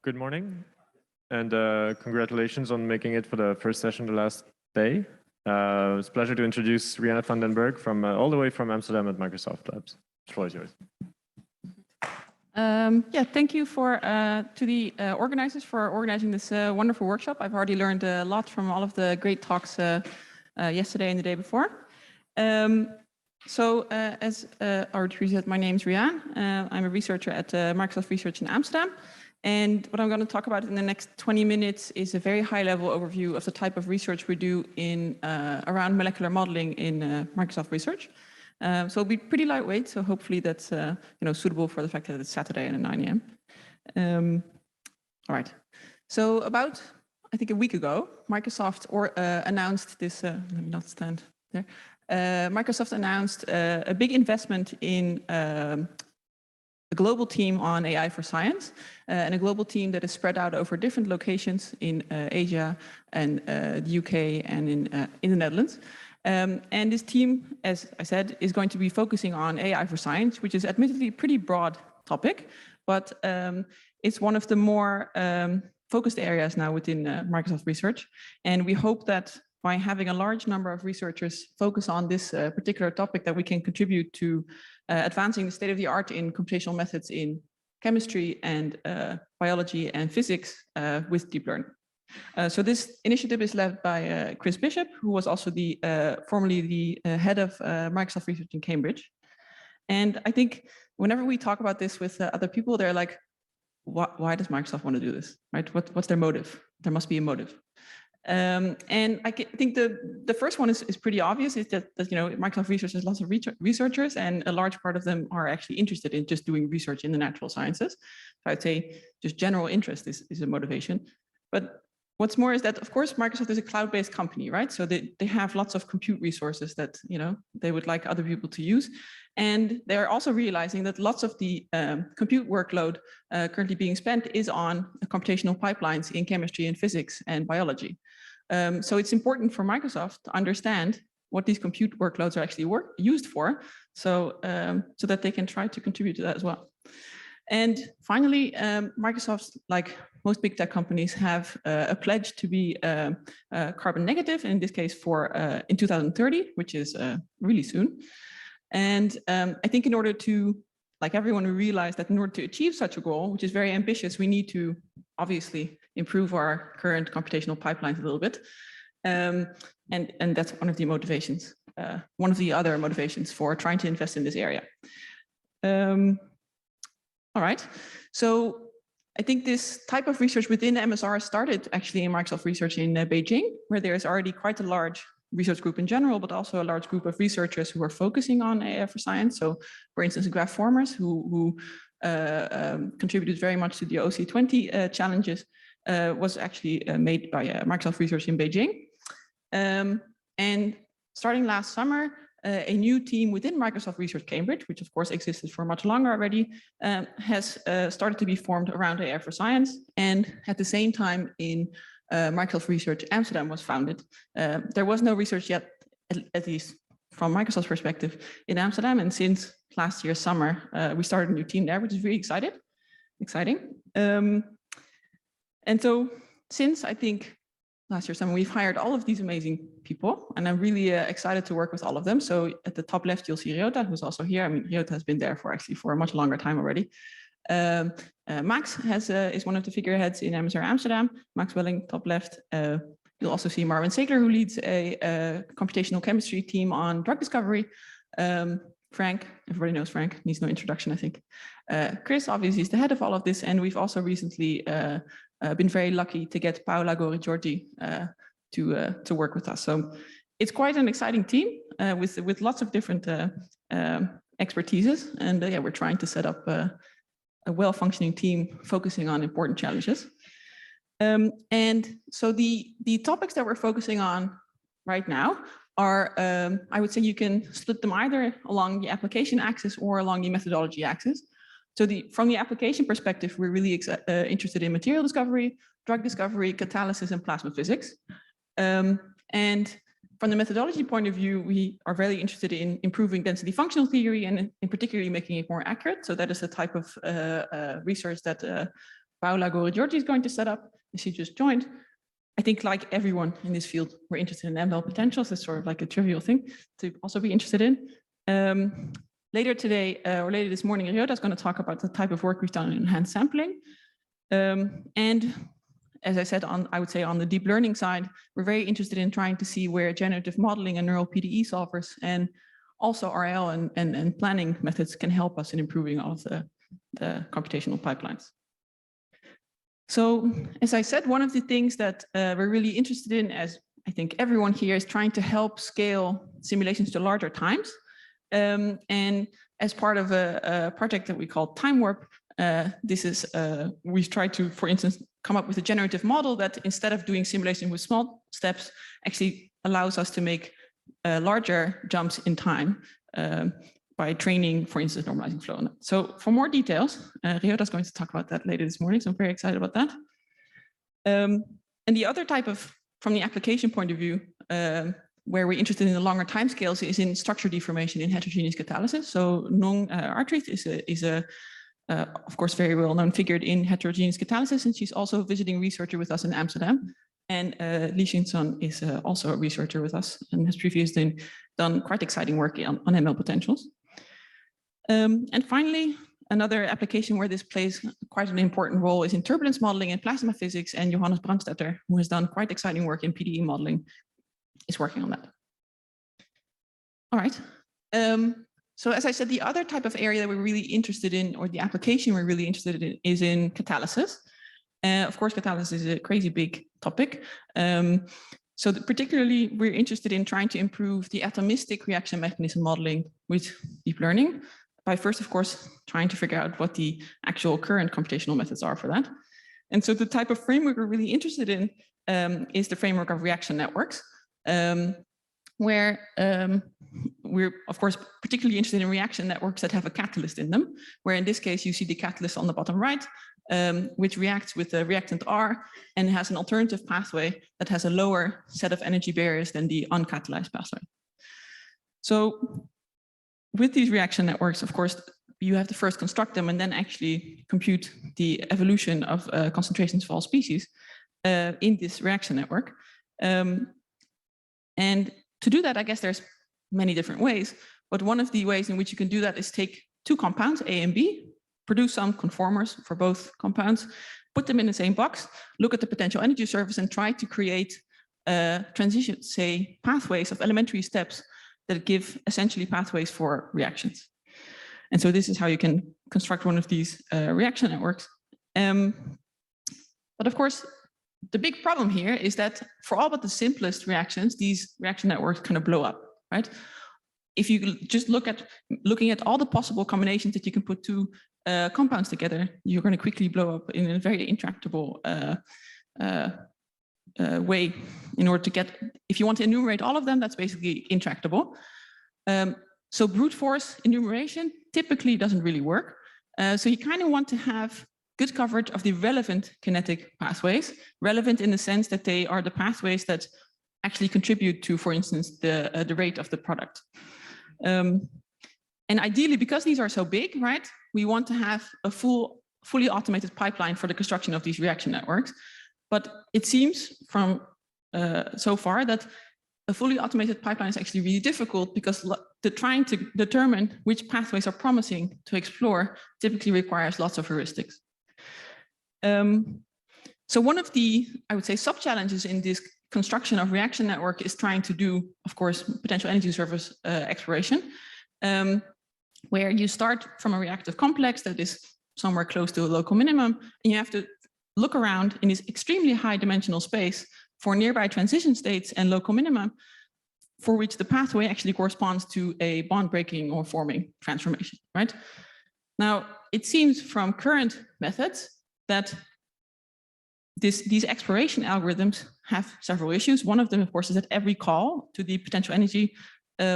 Good morning, and congratulations on making it for the first session the last day. It's a pleasure to introduce Rihanna van den Berg from all the way from Amsterdam at Microsoft Labs. The floor is yours. Yeah, thank you to the organizers for organizing this wonderful workshop. I've already learned a lot from all of the great talks yesterday and the day before. As already said, my name is Rihanna. I'm a researcher at Microsoft Research in Amsterdam. And what I'm going to talk about in the next 20 minutes is a very high-level overview of the type of research we do in around molecular modeling in Microsoft Research. So it'll be pretty lightweight, so hopefully that's suitable for the fact that it's Saturday and at 9 a.m. All right. So about, I think, a week ago, Microsoft announced this. Let me not stand there. Microsoft announced a big investment in a global team on AI for science, and a global team that is spread out over different locations in Asia and the UK and in the Netherlands. And this team, as I said, is going to be focusing on AI for science, which is admittedly a pretty broad topic, but it's one of the more focused areas now within Microsoft Research. And we hope that by having a large number of researchers focus on this particular topic, that we can contribute to advancing the state of the art in computational methods in chemistry and biology and physics with deep learning. So this initiative is led by Chris Bishop, who was also formerly the head of Microsoft Research in Cambridge. And I think whenever we talk about this with other people, they're like, why does Microsoft want to do this, right? What's their motive? There must be a motive. And I think the first one is pretty obvious, is that Microsoft Research has lots of researchers, and a large part of them are actually interested in just doing research in the natural sciences. So I'd say just general interest is a motivation. But what's more is that, of course, Microsoft is a cloud-based company, right? So they have lots of compute resources that they would like other people to use. And they're also realizing that lots of the compute workload currently being spent is on computational pipelines in chemistry and physics and biology. So it's important for Microsoft to understand what these compute workloads are actually used for, so that they can try to contribute to that as well. And finally, Microsoft, like most big tech companies, have a pledge to be carbon negative, in this case in 2030, which is really soon. And I think in order to, like everyone, we realize that in order to achieve such a goal, which is very ambitious, we need to obviously improve our current computational pipelines a little bit. And that's one of the motivations, one of the other motivations for trying to invest in this area. All right, so I think this type of research within MSR started actually in Microsoft Research in Beijing, where there is already quite a large research group in general, but also a large group of researchers who are focusing on AI for science. So, for instance, graph formers who contributed very much to the OC20 challenges was actually made by Microsoft Research in Beijing. And starting last summer, a new team within Microsoft Research Cambridge, which of course existed for much longer already, has started to be formed around AI for science. And at the same time, in Microsoft Research Amsterdam was founded. There was no research yet, at least from Microsoft's perspective, in Amsterdam. And since last year's summer, we started a new team there, which is really exciting. And so since, I think, last year's summer, we've hired all of these amazing people, and I'm really excited to work with all of them. So at the top left, you'll see Ryota, who's also here. I mean, Ryota has been there for a much longer time already. Max is one of the figureheads in MSR Amsterdam. Max Welling, top left. You'll also see Marvin Segler, who leads a computational chemistry team on drug discovery. Frank, everybody knows Frank, needs no introduction, I think. Chris, obviously, is the head of all of this, and we've also recently been very lucky to get Paola Gori-Giorgi to work with us. So it's quite an exciting team with lots of different expertises, and yeah, we're trying to set up a well-functioning team focusing on important challenges. And so the topics that we're focusing on right now are, I would say you can split them either along the application axis or along the methodology axis. So from the application perspective, we're really interested in material discovery, drug discovery, catalysis, and plasma physics. And from the methodology point of view, we are very interested in improving density functional theory and in particularly making it more accurate. So that is the type of research that Paola Gorigiorgi is going to set up, and she just joined. I think like everyone in this field, we're interested in ML potentials. It's sort of like a trivial thing to also be interested in. Later today, or later this morning, Ryota is going to talk about the type of work we've done in enhanced sampling. And as I said, I would say on the deep learning side, we're very interested in trying to see where generative modeling and neural PDE solvers and also RL and planning methods can help us in improving all of the computational pipelines. So, as I said, one of the things that we're really interested in, as I think everyone here, is trying to help scale simulations to larger times. And as part of a project that we call Timewarp, we've tried to, for instance, come up with a generative model that instead of doing simulation with small steps, actually allows us to make larger jumps in time by training, for instance, normalizing flow. So for more details, Ryota is going to talk about that later this morning, so I'm very excited about that. And the other type of, from the application point of view, where we're interested in the longer timescales is in structure deformation in heterogeneous catalysis. So Nong Artreith is of course, very well-known figure in heterogeneous catalysis, and she's also a visiting researcher with us in Amsterdam. And Li Xinsun is also a researcher with us and has previously done quite exciting work on ML potentials. And finally, another application where this plays quite an important role is in turbulence modeling and plasma physics, and Johannes Brandstetter, who has done quite exciting work in PDE modeling, is working on that. All right. So as I said, the other type of area that we're really interested in, or the application we're really interested in, is in catalysis. Of course, catalysis is a crazy big topic. So particularly, we're interested in trying to improve the atomistic reaction mechanism modeling with deep learning by first, of course, trying to figure out what the actual current computational methods are for that. And so the type of framework we're really interested in is the framework of reaction networks, where we're, of course, particularly interested in reaction networks that have a catalyst in them, where in this case, you see the catalyst on the bottom right, which reacts with the reactant R and has an alternative pathway that has a lower set of energy barriers than the uncatalyzed pathway. So with these reaction networks, of course, you have to first construct them and then actually compute the evolution of concentrations of all species in this reaction network. And to do that, I guess there's many different ways, but one of the ways in which you can do that is take two compounds, A and B, produce some conformers for both compounds, put them in the same box, look at the potential energy surface, and try to create transitions, say, pathways of elementary steps that give essentially pathways for reactions. And so this is how you can construct one of these reaction networks. But of course, the big problem here is that for all but the simplest reactions, these reaction networks kind of blow up, right? If you just looking at all the possible combinations that you can put two compounds together, you're going to quickly blow up in a very intractable way. In order to get, if you want to enumerate all of them, that's basically intractable. So brute force enumeration typically doesn't really work. So you kind of want to have good coverage of the relevant kinetic pathways, relevant in the sense that they are the pathways that actually contribute to, for instance, the rate of the product. And ideally, because these are so big, right, we want to have a fully automated pipeline for the construction of these reaction networks. But it seems from so far that a fully automated pipeline is actually really difficult because trying to determine which pathways are promising to explore typically requires lots of heuristics. So one of the, I would say, sub-challenges in this construction of reaction network is trying to do, of course, potential energy surface exploration, where you start from a reactive complex that is somewhere close to a local minimum, and you have to look around in this extremely high dimensional space for nearby transition states and local minima for which the pathway actually corresponds to a bond breaking or forming transformation, right? Now, it seems from current methods that these exploration algorithms have several issues. One of them, of course, is that every call to the potential energy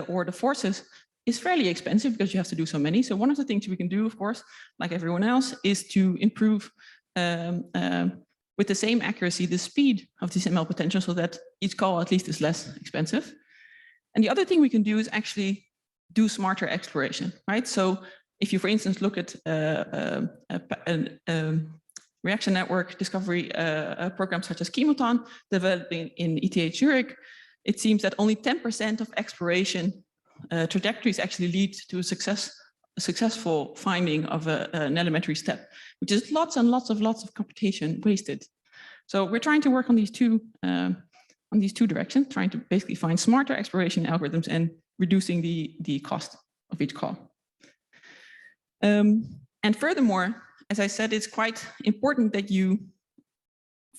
or the forces is fairly expensive because you have to do so many. So one of the things we can do, of course, like everyone else, is to improve with the same accuracy the speed of this ML potential so that each call at least is less expensive. And the other thing we can do is actually do smarter exploration, right? So if you, for instance, look at reaction network discovery programs such as Chemoton developing in ETH Zurich, it seems that only 10% of exploration trajectories actually lead to a successful finding of an elementary step, which is lots and lots of computation wasted. So we're trying to work on these two directions, trying to basically find smarter exploration algorithms and reducing the cost of each call. And furthermore, as I said, it's quite important that you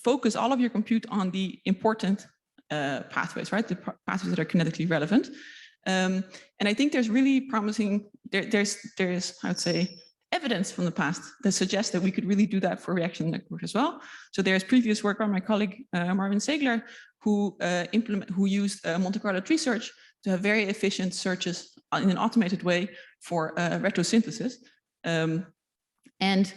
focus all of your compute on the important pathways, right? The pathways that are kinetically relevant. And I think there's really promising, there's I would say, evidence from the past that suggests that we could really do that for reaction network as well. So there's previous work by my colleague Marvin Segler, who used Monte Carlo tree search to have very efficient searches in an automated way for retrosynthesis. And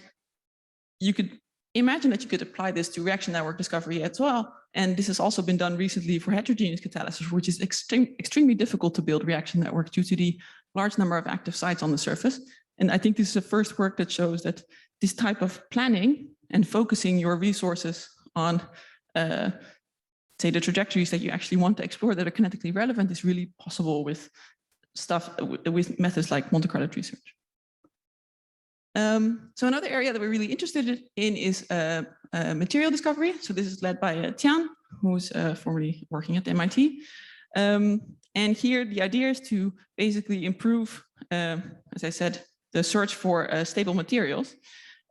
you could imagine that you could apply this to reaction network discovery as well. And this has also been done recently for heterogeneous catalysis, which is extremely difficult to build reaction networks due to the large number of active sites on the surface. And I think this is the first work that shows that this type of planning and focusing your resources on, say, the trajectories that you actually want to explore that are kinetically relevant is really possible with with methods like Monte Carlo tree search. So another area that we're really interested in is material discovery. So this is led by Tian, who's formerly working at MIT. And here the idea is to basically improve, as I said, the search for stable materials.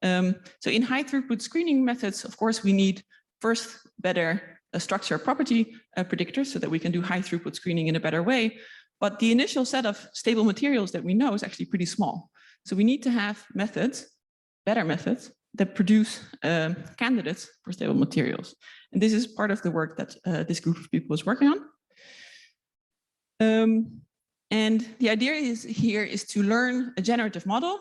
So in high throughput screening methods, of course, we need first better structure property predictors so that we can do high throughput screening in a better way. But the initial set of stable materials that we know is actually pretty small. So we need to have methods, better methods, that produce candidates for stable materials. And this is part of the work that this group of people is working on. And the idea here is to learn a generative model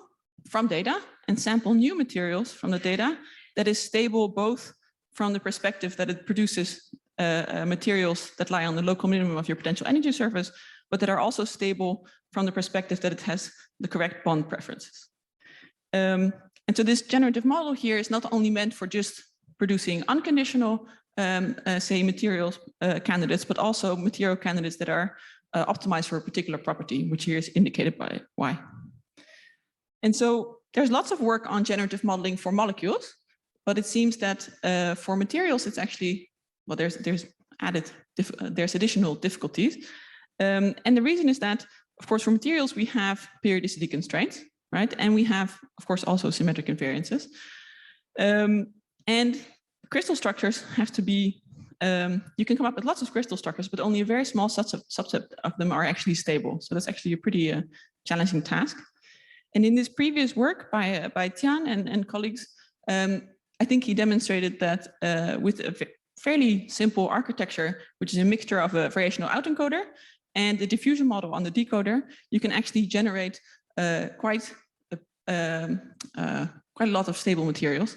from data and sample new materials from the data that is stable both from the perspective that it produces materials that lie on the local minimum of your potential energy surface, but that are also stable from the perspective that it has the correct bond preferences. And so this generative model here is not only meant for just producing unconditional, say, materials candidates, but also material candidates that are optimized for a particular property, which here is indicated by Y. And so there's lots of work on generative modeling for molecules, but it seems that for materials, it's actually, well, there's additional difficulties. And the reason is that, of course, for materials, we have periodicity constraints, right? And we have, of course, also symmetric invariances. And crystal structures have to be, you can come up with lots of crystal structures, but only a very small subset of them are actually stable. So that's actually a pretty challenging task. And in this previous work by Tian and colleagues, I think he demonstrated that with a fairly simple architecture, which is a mixture of a variational autoencoder and the diffusion model on the decoder, you can actually generate quite a lot of stable materials.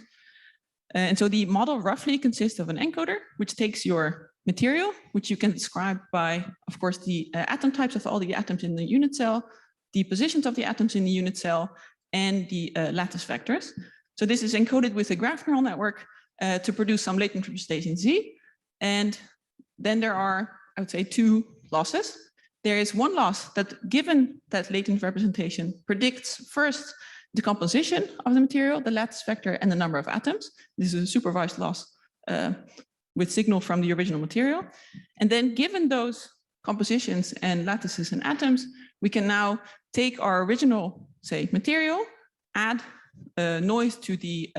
And so the model roughly consists of an encoder, which takes your material, which you can describe by, of course, the atom types of all the atoms in the unit cell, the positions of the atoms in the unit cell, and the lattice vectors. So this is encoded with a graph neural network to produce some latent representation Z. And then there are, I would say, two losses. There is one loss that, given that latent representation, predicts first the composition of the material, the lattice vector, and the number of atoms. This is a supervised loss with signal from the original material. And then given those compositions and lattices and atoms, we can now take our original, say, material, add noise to the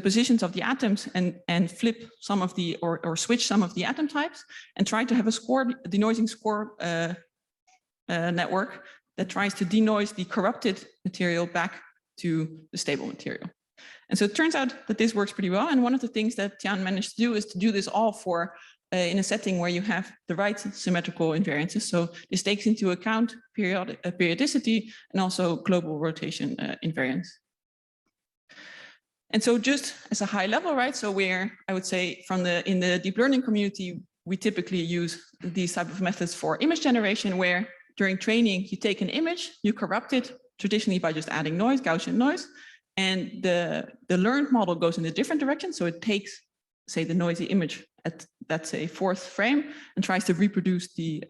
positions of the atoms and flip some of the, or switch some of the atom types and try to have a score, a denoising score network that tries to denoise the corrupted material back to the stable material. And so it turns out that this works pretty well. And one of the things that Tian managed to do is to do this all for in a setting where you have the right symmetrical invariances. So this takes into account periodicity and also global rotation invariance. And so just as a high level, right? So where I would say in the deep learning community, we typically use these type of methods for image generation, where during training, you take an image, you corrupt it traditionally by just adding noise, Gaussian noise. and the learned model goes in a different direction. So it takes, say, the noisy image at, let's say, 4th frame and tries to reproduce the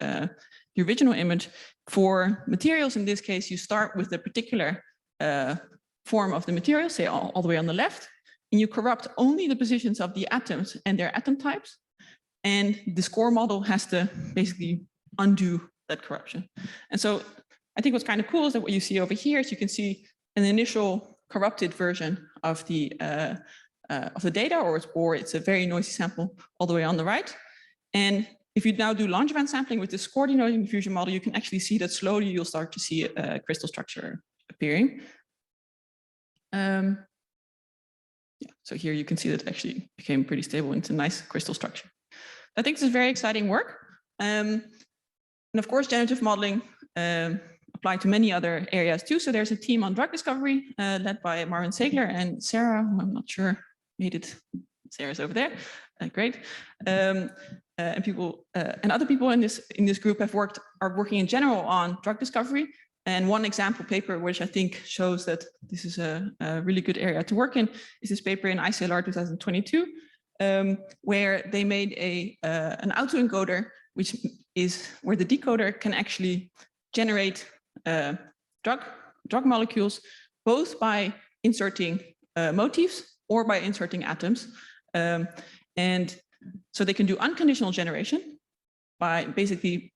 original image. For materials, in this case, you start with the particular form of the material, say all the way on the left, and you corrupt only the positions of the atoms and their atom types. And the score model has to basically undo that corruption. And so I think what's kind of cool is that what you see over here is you can see an initial corrupted version of the data, or it's a very noisy sample all the way on the right. And if you now do Langevin sampling with the score denoising diffusion model, you can actually see that slowly you'll start to see a crystal structure appearing. Yeah, so here you can see that it actually became pretty stable into a nice crystal structure. I think this is very exciting work. And of course, generative modeling applied to many other areas too. So there's a team on drug discovery led by Marvin Segler and Sarah, who I'm not sure made it. Sarah's over there. Great. And people and other people in this group are working in general on drug discovery. And one example paper, which I think shows that this is a really good area to work in, is this paper in Acellera 2022, where they made an AutoEncoder, which is where the decoder can actually generate drug molecules, both by inserting motifs or by inserting atoms. And so they can do unconditional generation by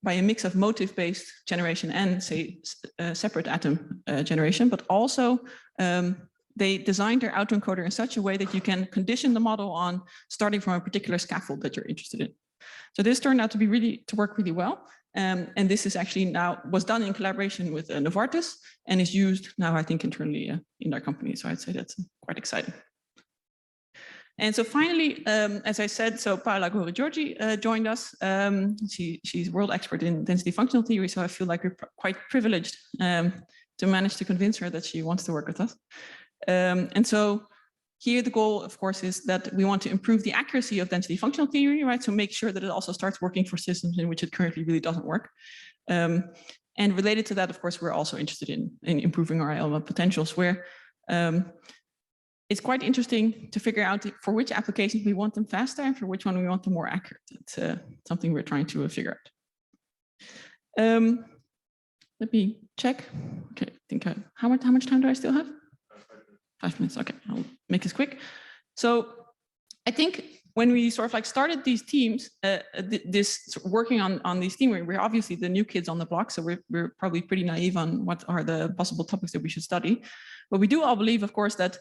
a mix of motif-based generation and, say, separate atom generation, but also they designed their autoencoder in such a way that you can condition the model on starting from a particular scaffold that you're interested in. So this turned out to work really well. And this is actually was done in collaboration with Novartis and is used now, I think, internally in our company. So I'd say that's quite exciting. And so finally, as I said, so Paola Gori-Giorgi joined us. She's world expert in density functional theory, so I feel like we're quite privileged to manage to convince her that she wants to work with us. And so here the goal, of course, is that we want to improve the accuracy of density functional theory, right? So make sure that it also starts working for systems in which it currently really doesn't work. And related to that, of course, we're also interested in improving our ALMA potentials, where it's quite interesting to figure out for which applications we want them faster and for which one we want them more accurate. It's something we're trying to figure out. Let me check. Okay, I think how much time do I still have? 5 minutes. Okay, I'll make this quick. So I think when we sort of like started these teams, working on these teams, we're obviously the new kids on the block, so we're probably pretty naive on what are the possible topics that we should study. But we do all believe, of course, that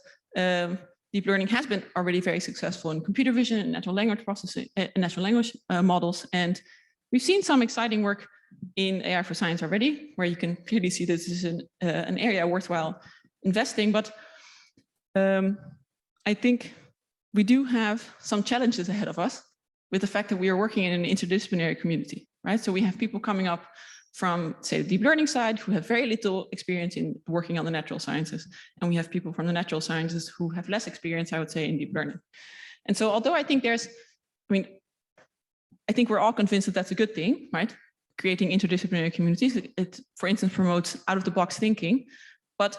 deep learning has been already very successful in computer vision and natural language processing, natural language models, and we've seen some exciting work in AI for science already, where you can clearly see this is an area worthwhile investing. But I think we do have some challenges ahead of us with the fact that we are working in an interdisciplinary community, right? So we have people coming up from, say, the deep learning side who have very little experience in working on the natural sciences. And we have people from the natural sciences who have less experience, I would say, in deep learning. And so although I think I think we're all convinced that that's a good thing, right? Creating interdisciplinary communities, it, for instance, promotes out-of-the-box thinking. But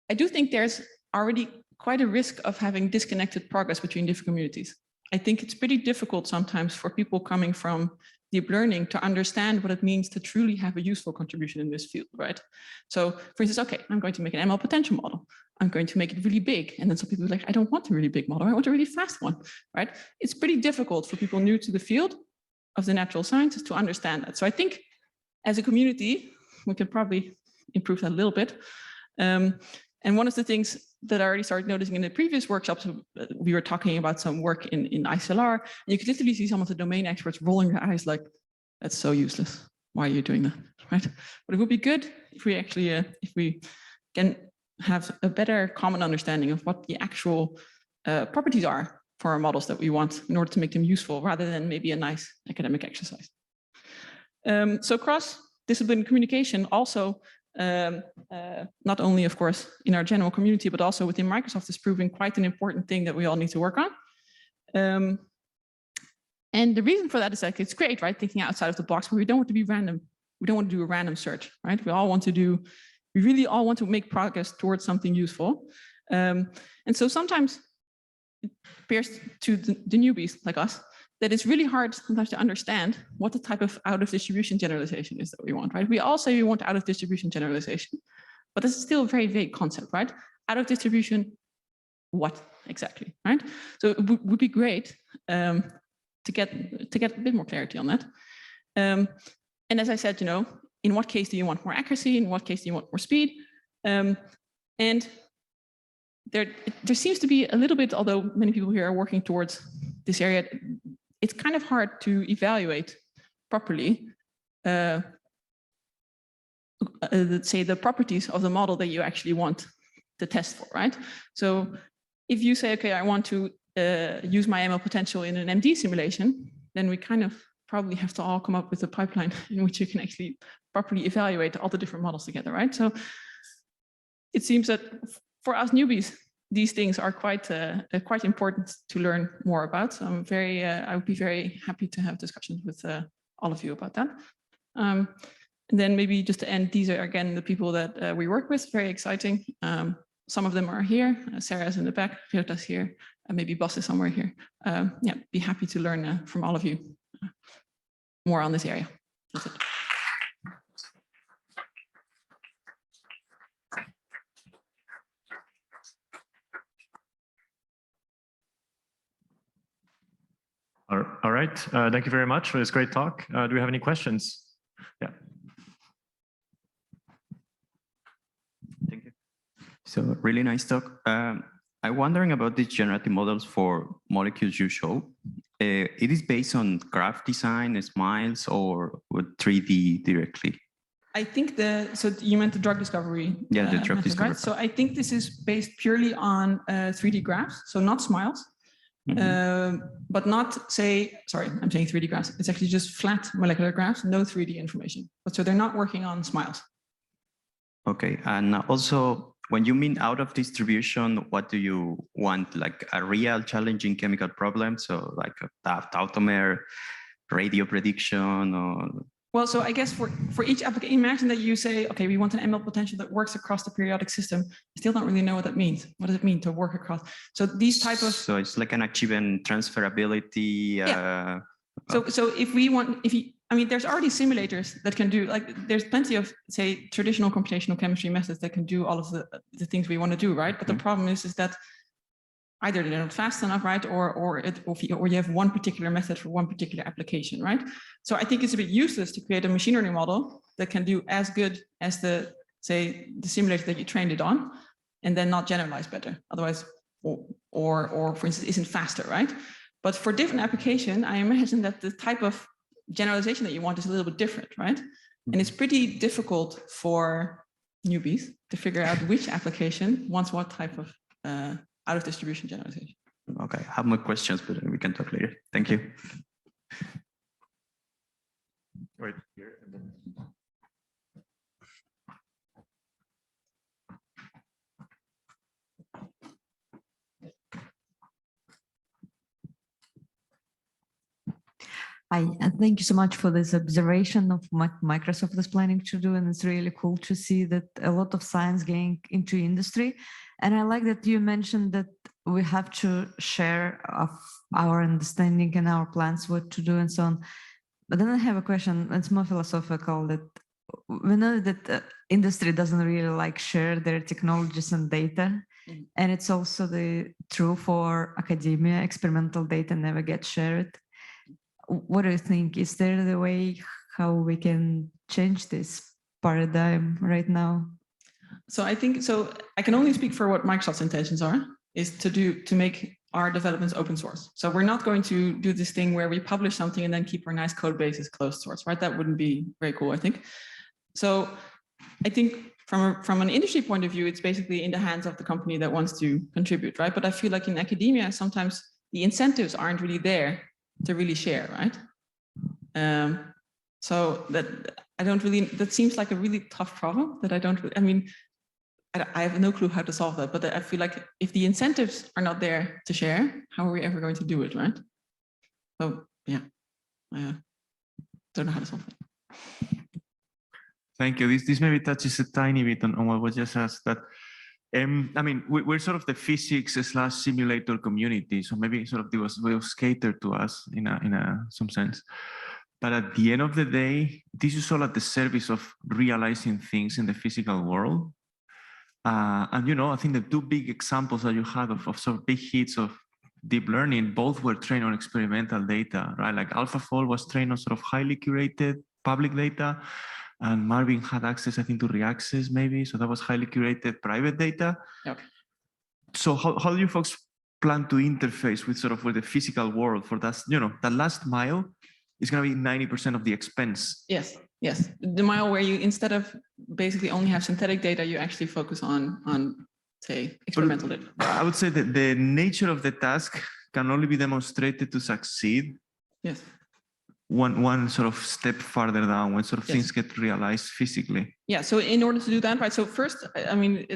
I do think there's already quite a risk of having disconnected progress between different communities. I think it's pretty difficult sometimes for people coming from deep learning to understand what it means to truly have a useful contribution in this field, right? So for instance, okay, I'm going to make an ML potential model. I'm going to make it really big. And then some people are like, I don't want a really big model. I want a really fast one, right? It's pretty difficult for people new to the field of the natural sciences to understand that. So I think as a community, we could probably improve that a little bit. And one of the things that I already started noticing in the previous workshops, we were talking about some work in Acellera, and you could literally see some of the domain experts rolling their eyes like, that's so useless. Why are you doing that, right? But it would be good if we actually, if we can have a better common understanding of what the actual properties are for our models that we want in order to make them useful, rather than maybe a nice academic exercise. So cross-disciplinary communication also, not only, of course, in our general community, but also within Microsoft, is proving quite an important thing that we all need to work on. And the reason for that is that it's great, right? Thinking outside of the box, but we don't want to be random. We don't want to do a random search, right? We really all want to make progress towards something useful. And so sometimes it appears to the newbies like us that it's really hard sometimes to understand what the type of out-of-distribution generalization is that we want, right? We all say we want out-of-distribution generalization, but this is still a very vague concept, right? Out-of-distribution, what exactly, right? So it would be great to get a bit more clarity on that. And as I said, in what case do you want more accuracy? In what case do you want more speed? And there seems to be a little bit, although many people here are working towards this area, it's kind of hard to evaluate properly, let's say, the properties of the model that you actually want to test for, right? So if you say, okay, I want to use my ML potential in an MD simulation, then we kind of probably have to all come up with a pipeline in which you can actually properly evaluate all the different models together, right? So it seems that for us newbies, these things are quite important to learn more about. So I would be very happy to have discussions with all of you about that. And then maybe just to end, these are again the people that we work with. Very exciting. Some of them are here. Sarah's in the back. Viota's here. Maybe Bas is somewhere here. Yeah, be happy to learn from all of you more on this area. That's it. All right. Thank you very much for this great talk. Do we have any questions? Yeah. Thank you. So really nice talk. I'm wondering about these generative models for molecules you show. It is based on graph design, smiles, or with 3D directly? I think so you meant the drug discovery. Yeah, the drug discovery. Right? So I think this is based purely on 3D graphs, so not smiles. But not sorry, I'm saying 3D graphs. It's actually just flat molecular graphs, no 3D information. But so they're not working on smiles. Okay, and also when you mean out of distribution, what do you want? Like a real challenging chemical problem? So like a tautomer, radio prediction, or? Well, so I guess for each application, imagine that you say, okay, we want an ML potential that works across the periodic system. I still don't really know what that means. What does it mean to work across? So these type of... So it's like an achievement transferability. Yeah. So if I mean, there's already simulators that can do, like, there's plenty of, say, traditional computational chemistry methods that can do all of the things we want to do, right? But the problem is that either they're not fast enough, right? Or you have one particular method for one particular application, right? So I think it's a bit useless to create a machine learning model that can do as good as the simulator that you trained it on, and then not generalize better. Otherwise, or for instance, isn't faster, right? But for different application, I imagine that the type of generalization that you want is a little bit different, right? And it's pretty difficult for newbies to figure out which application wants what type of out of distribution generalization. Okay, I have more questions, but we can talk later. Thank you. Right here and then. Thank you so much for this observation of what Microsoft is planning to do, and it's really cool to see that a lot of science getting into industry. And I like that you mentioned that we have to share of our understanding and our plans, what to do and so on. But then I have a question, it's more philosophical, that we know that industry doesn't really like share their technologies and data. And it's also true for academia, experimental data never gets shared. What do you think? Is there the way how we can change this paradigm right now? So I think, I can only speak for what Microsoft's intentions are, is to make our developments open source. So we're not going to do this thing where we publish something and then keep our nice code bases closed source, right? That wouldn't be very cool, I think. So I think from an industry point of view, it's basically in the hands of the company that wants to contribute, right? But I feel like in academia, sometimes the incentives aren't really there to really share, right? So that seems like a really tough problem that I have no clue how to solve that, but I feel like if the incentives are not there to share, how are we ever going to do it, right? So yeah, I don't know how to solve it. Thank you. This maybe touches a tiny bit on what was just asked, that I mean, we're sort of the physics/simulator community, so maybe sort of it was catered to us in some sense. But at the end of the day, this is all at the service of realizing things in the physical world. And you know, I think the two big examples that you had of sort of big hits of deep learning, both were trained on experimental data, right? Like AlphaFold was trained on sort of highly curated public data. And Marvin had access, I think, to Reaccess maybe. So that was highly curated private data. Okay. So how do you folks plan to interface with sort of with the physical world for that, you know, that last mile is going to be 90% of the expense? Yes, yes. The mile where you, instead of basically only have synthetic data, you actually focus on say, experimental data. I would say that the nature of the task can only be demonstrated to succeed. Yes. One sort of step farther down when sort of Yes. things get realized physically. Yeah, so in order to do that, right, so first, I mean,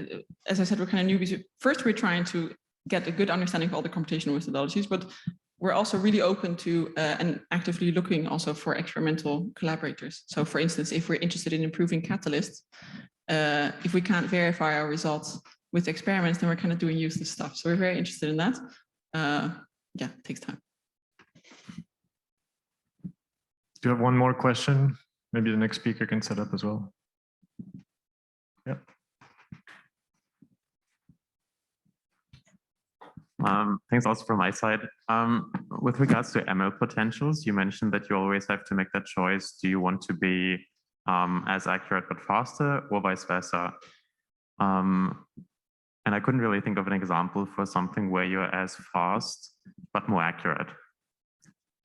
as I said, we're kind of newbies. First, we're trying to get a good understanding of all the computational methodologies, but we're also really open to and actively looking also for experimental collaborators. So for instance, if we're interested in improving Catalyst, if we can't verify our results with experiments, then we're kind of doing useless stuff. So we're very interested in that. Yeah, it takes time. Do you have one more question? Maybe the next speaker can set up as well. Yeah. Thanks also from my side. With regards to ML potentials, you mentioned that you always have to make that choice. Do you want to be as accurate but faster, or vice versa? And I couldn't really think of an example for something where you're as fast but more accurate.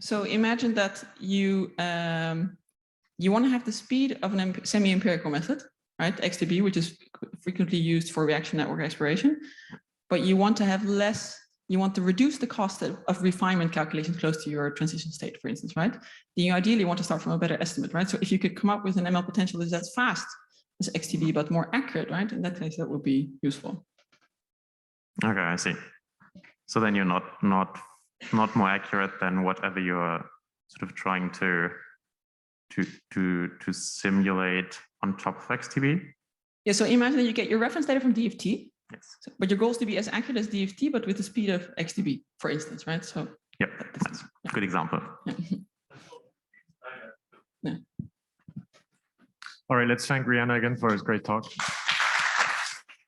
So imagine that you want to have the speed of a semi-empirical method, right? XTB, which is frequently used for reaction network exploration, but you want to have less. You want to reduce the cost of refinement calculations close to your transition state, for instance, right? Then you ideally want to start from a better estimate, right? So if you could come up with an ML potential that's as fast as XTB but more accurate, right? In that case, that would be useful. Okay, I see. So then you're not more accurate than whatever you're sort of trying to simulate on top of XTB. Yeah. So imagine that you get your reference data from DFT. Yes. So, but your goal is to be as accurate as DFT, but with the speed of XTB, for instance, right? So. Yep. That's a good example. Yeah. Yeah. All right, let's thank Rihanna again for his great talk.